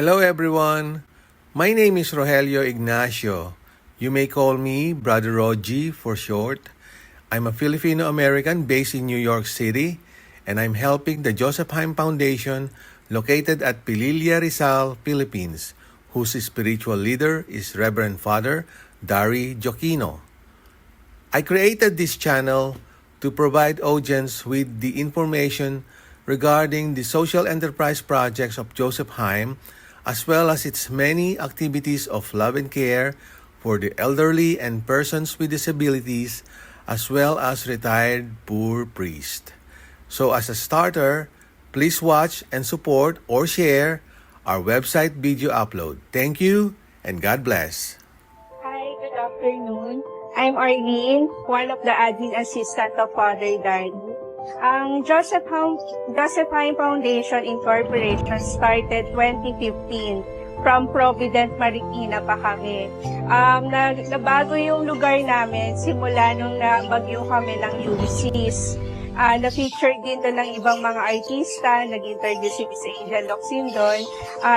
Hello everyone. My name is Rogelio Ignacio. You may call me Brother Rogi for short. I'm a Filipino-American based in New York City, and I'm helping the Joseph Haim Foundation located at Pililla, Rizal, Philippines, whose spiritual leader is Reverend Father Dari Joquino. I created this channel to provide audience with the information regarding the social enterprise projects of Joseph Haim, as well as its many activities of love and care for the elderly and persons with disabilities, as well as retired poor priests. So as a starter, please watch and support or share our website video upload. Thank you and God bless. Hi, good afternoon. I'm Arlene, one of the admin assistant of Father Dari. Ang Joseph Haim Foundation Incorporation started 2015. From Provident, Marikina pa kami. Nabago yung lugar namin simula nung nabagyo kami ng Ulysses. Na-feature din doon ng ibang mga artista, nag-interview si Miss Angel Locsin doon.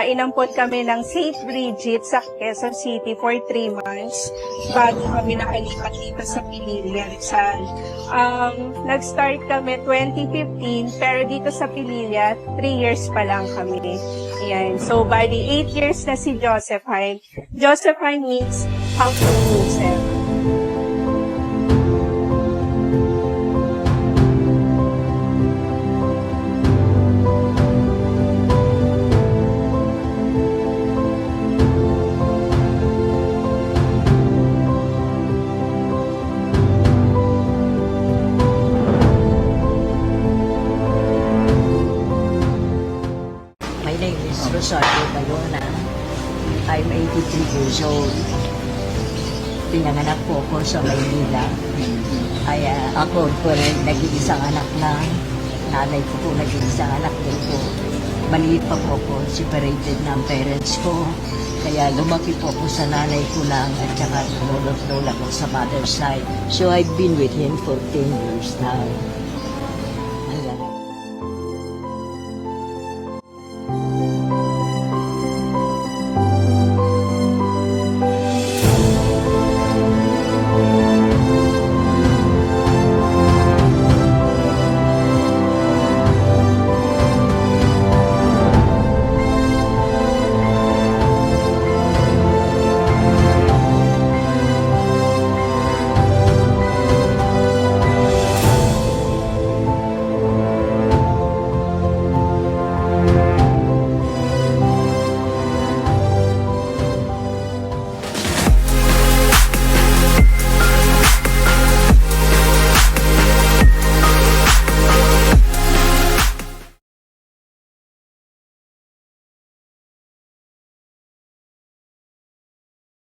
Inampon kami ng St. Bridget sa Quezon City for 3 months bago kami nakalipat dito sa Pililla, Rizal. Nag-start kami 2015, pero dito sa Pililla, 3 years pa lang kami. Ayan. So, bali 8 years na si Joseph Haim. Joseph Haim means House of Joseph. My name is Rosario Bayona. I'm 83 years old. Pinanganak po ako sa Maynila. Ako po nag-iisang anak na. Nanay ko po nag-iisang anak din po. Maliit pa po ako, separated ng parents ko. Kaya lumaki po ako sa nanay ko lang at saka lolo't lola ko sa mother's side. So I've been with him for 10 years now.